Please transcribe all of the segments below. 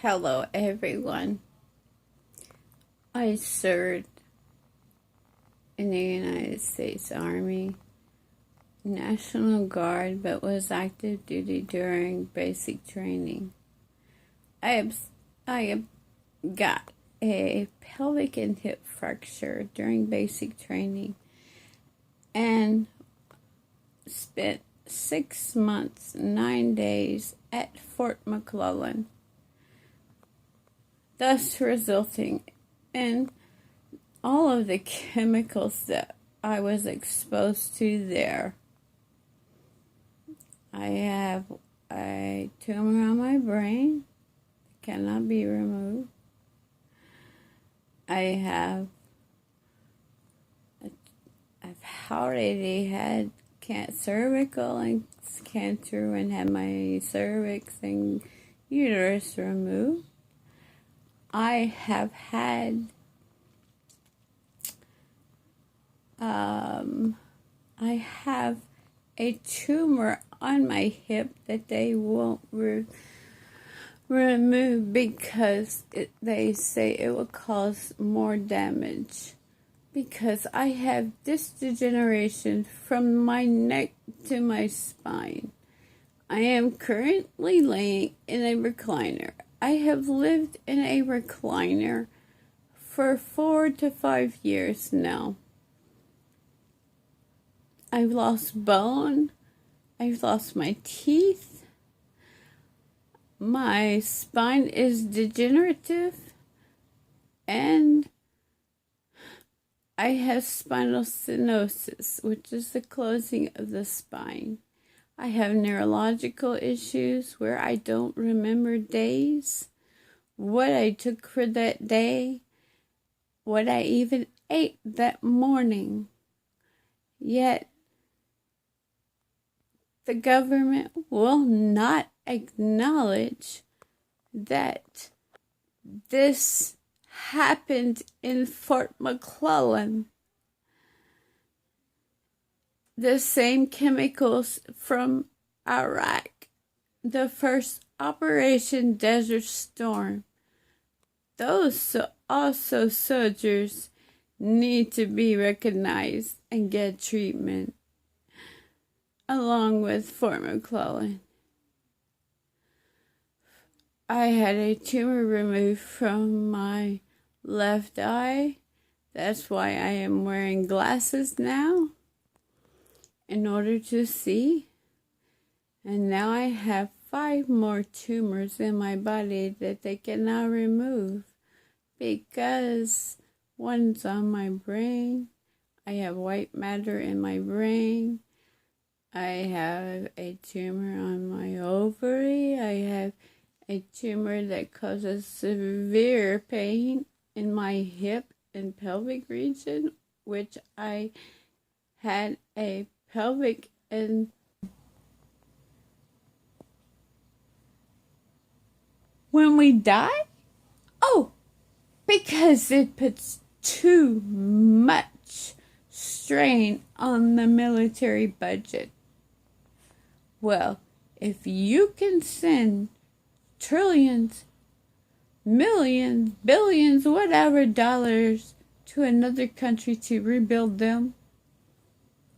Hello, everyone. I served in the United States Army, National Guard, but was active duty during basic training. I got a pelvic and hip fracture during basic training and spent 6 months, 9 days at Fort McClellan, thus resulting in all of the chemicals that I was exposed to there. I have a tumor on my brain that cannot be removed. I've already had cervical and cancer and had my cervix and uterus removed. I have had I have a tumor on my hip that they won't remove because they say it will cause more damage, because I have disc degeneration from my neck to my spine. I am currently laying in a recliner. I have lived in a recliner for 4 to 5 years now. I've lost bone. I've lost my teeth. My spine is degenerative. And I have spinal stenosis, which is the closing of the spine. I have neurological issues where I don't remember days, what I took for that day, what I even ate that morning. Yet, the government will not acknowledge that this happened in Fort McClellan. The same chemicals from Iraq, the first Operation Desert Storm. Those also soldiers need to be recognized and get treatment, along with Fort McClellan. I had a tumor removed from my left eye. That's why I am wearing glasses now, in order to see. And now I have 5 more tumors in my body that they cannot remove, because one's on my brain. I have white matter in my brain. I have a tumor on my ovary. I have a tumor that causes severe pain in my hip and pelvic region, which I had a pelvic and when we die? Oh, because it puts too much strain on the military budget. Well, if you can send trillions, millions, billions, whatever dollars to another country to rebuild them,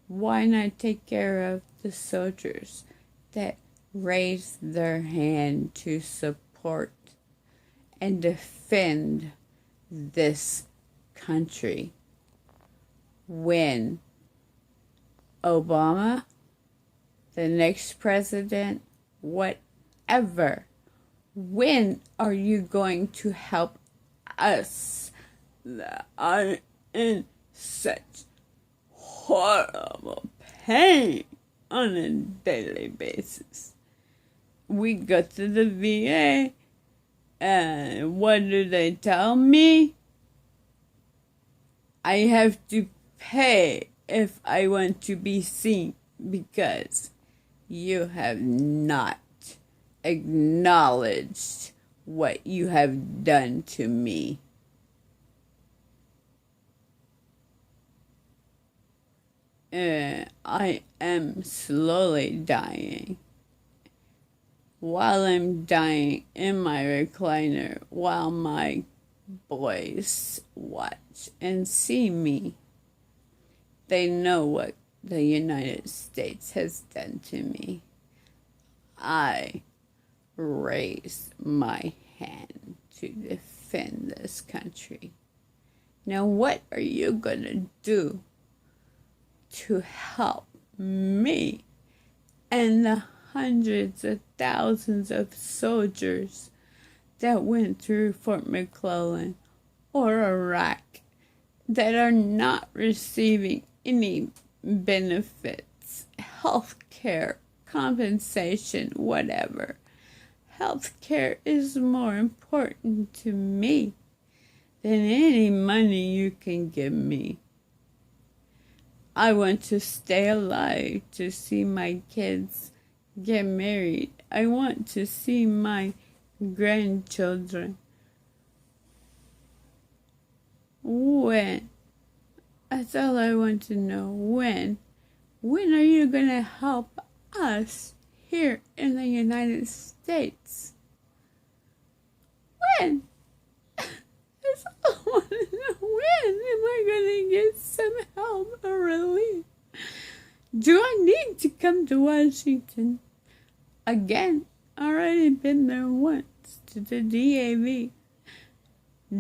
why not take care of the soldiers that raise their hand to support and defend this country? When Obama, the next president, whatever, when are you going to help us that are in such horrible pain on a daily basis? We go to the VA, and what do they tell me? I have to pay if I want to be seen, because you have not acknowledged what you have done to me. I am slowly dying. while I'm dying in my recliner while my boys watch and see me. They know what the United States has done to me. I raise my hand to defend this country. Now, what are you going to do to help me and the hundreds of thousands of soldiers that went through Fort McClellan or Iraq that are not receiving any benefits, health care, compensation, whatever? Health care is more important to me than any money you can give me. I want to stay alive to see my kids get married. I want to see my grandchildren. When? That's all I want to know. When? When are you going to help us here in the United States? When? That's all I want to know. When am I going to get some help or relief? Do I need to come to Washington again? Already been there once to the DAV.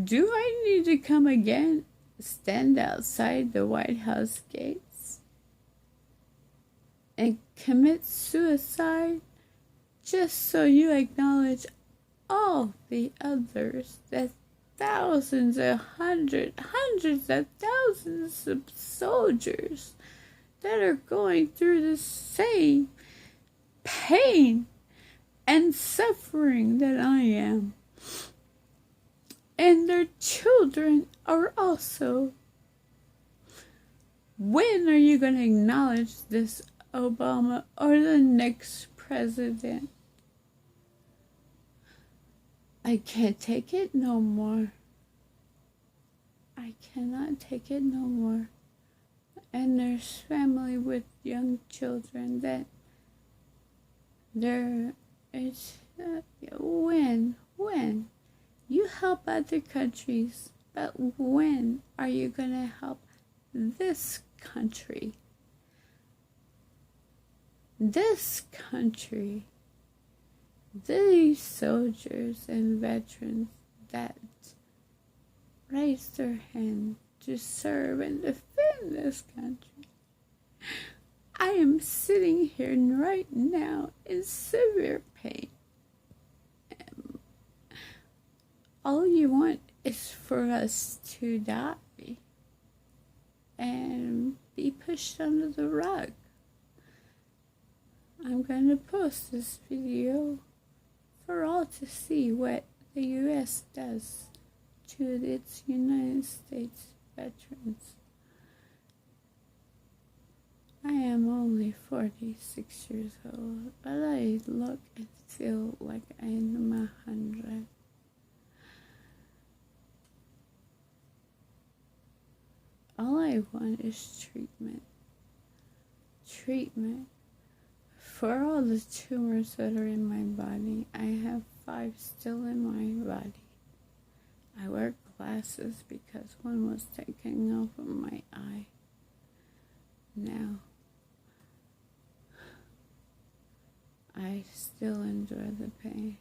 Do I need to come again? Stand outside the White House gates and commit suicide just so you acknowledge all the others, that thousands and hundreds of thousands of soldiers that are going through the same pain and suffering that I am. And their children are also. When are you going to acknowledge this, Obama, or the next president? I can't take it no more. I cannot take it no more. And there's family with young children that when? You help other countries, but when are you going to help this country? This country. These soldiers and veterans that raised their hand to serve and defend this country. I am sitting here right now in severe pain. All you want is for us to die and be pushed under the rug. I'm going to post this video for all to see what the U.S. does to its United States veterans. I am only 46 years old, but I look and feel like I am 100. All I want is treatment. Treatment for all the tumors that are in my body. I have 5 still in my body. I wear glasses because one was taken off of my eye. Now, I still enjoy the pain.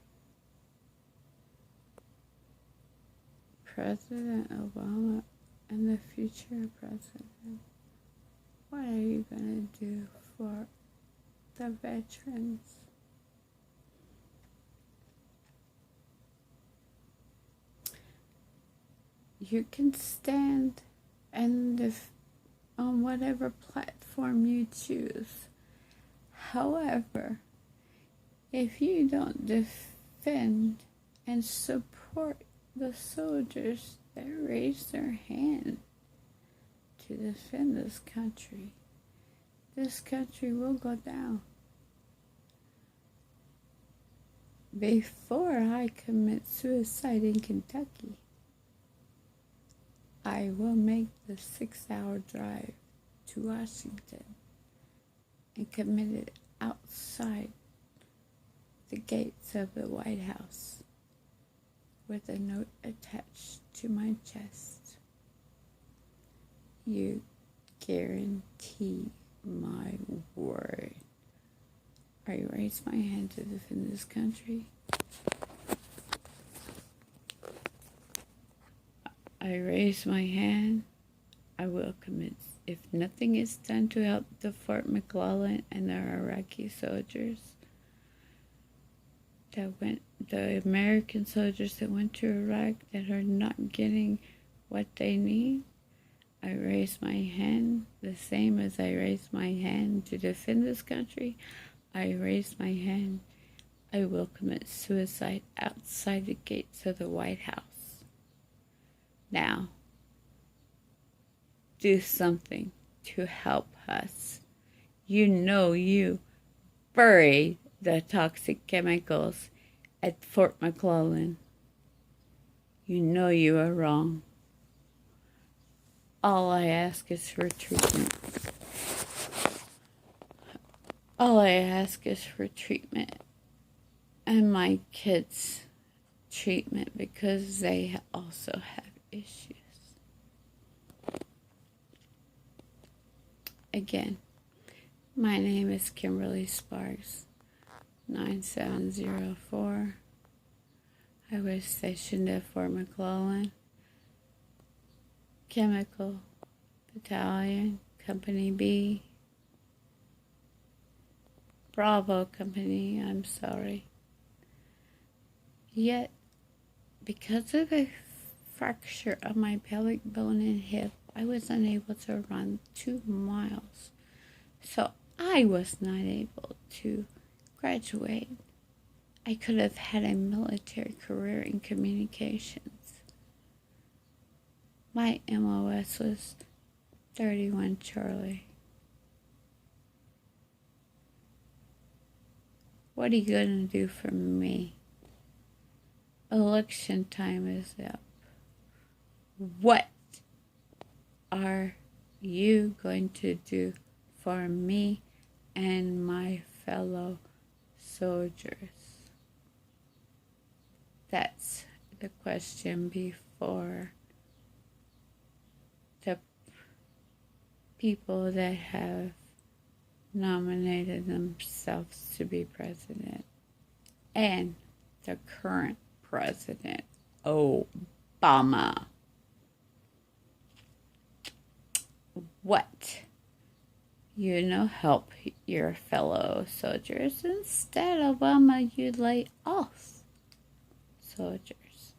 President Obama and the future president, what are you going to do for the veterans? You can stand and on whatever platform you choose. However, if you don't defend and support the soldiers that raise their hand to defend this country will go down. Before I commit suicide in Kentucky, I will make the 6-hour drive to Washington and commit it outside the gates of the White House with a note attached to my chest. You guarantee my word. I raise my hand to defend this country. I raise my hand. I will commit. If nothing is done to help the Fort McClellan and the Iraqi soldiers the American soldiers that went to Iraq that are not getting what they need, I raise my hand the same as I raise my hand to defend this country. I raise my hand. I will commit suicide outside the gates of the White House. Now, do something to help us. You buried the toxic chemicals at Fort McClellan. You are wrong. All I ask is for treatment. All I ask is for treatment. And my kids' treatment because they also have issues. Again, my name is Kimberly Sparks, 9704. I was stationed at Fort McClellan, Chemical Battalion, Company B, Bravo Company, I'm sorry. Yet, because of a fracture of my pelvic bone and hip, I was unable to run 2 miles. So I was not able to graduate. I could have had a military career in communications. My MOS was 31 Charlie. What are you going to do for me? Election time is up. What are you going to do for me and my fellow soldiers? That's the question before the people that have nominated themselves to be president and the current president, Obama. What? Help your fellow soldiers. Instead, Obama, you lay off soldiers.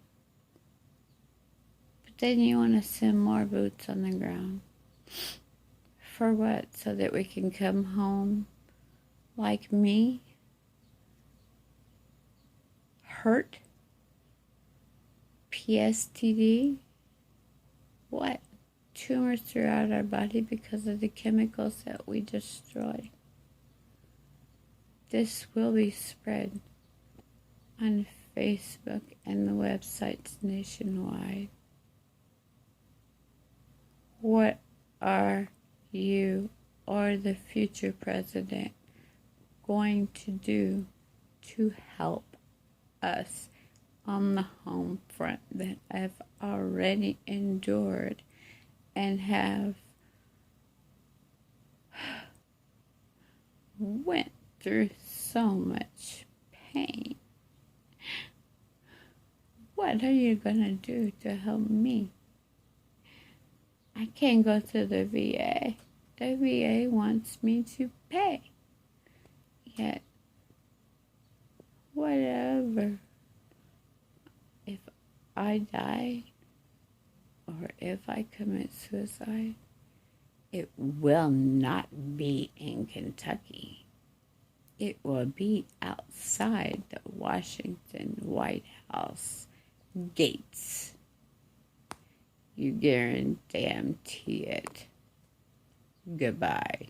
But then you want to send more boots on the ground. For what? So that we can come home like me? Hurt? PSTD? What? Tumors throughout our body because of the chemicals that we destroy. This will be spread on Facebook and the websites nationwide. What are you or the future president going to do to help us on the home front that I've already endured and have went through so much pain? What are you going to do to help me? I can't go to the VA. The VA wants me to pay. Yet, whatever. If I die or if I commit suicide, it will not be in Kentucky. It will be outside the Washington White House gates. You guarantee it. Goodbye.